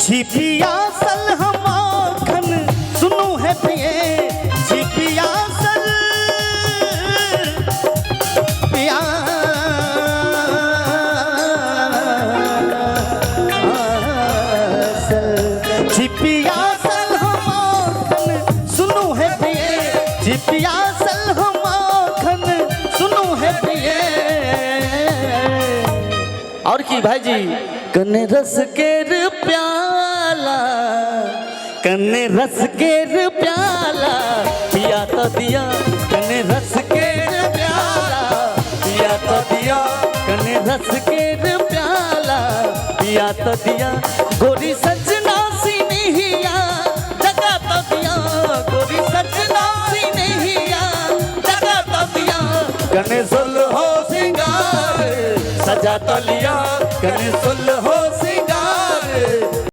छिपिया सल हम आखन सुनो है पिए छिपिया सल पिया छिपिया सल हम आखन सुनो है पिए छिपिया सल हम आखन सुनो है पिए। और की भाई जी कने रस केर प्याला कने रस केर प्याला पिया तो दिया कने रस केर प्याला पिया तो दिया कने रस केर प्याला पिया तो दिया गोरी सजना सी नहिया जगा तो दिया गोरी सजना सी नहिया जगा तो दिया कने सुल हो सिंगार सजा तो लिया कने सुल हो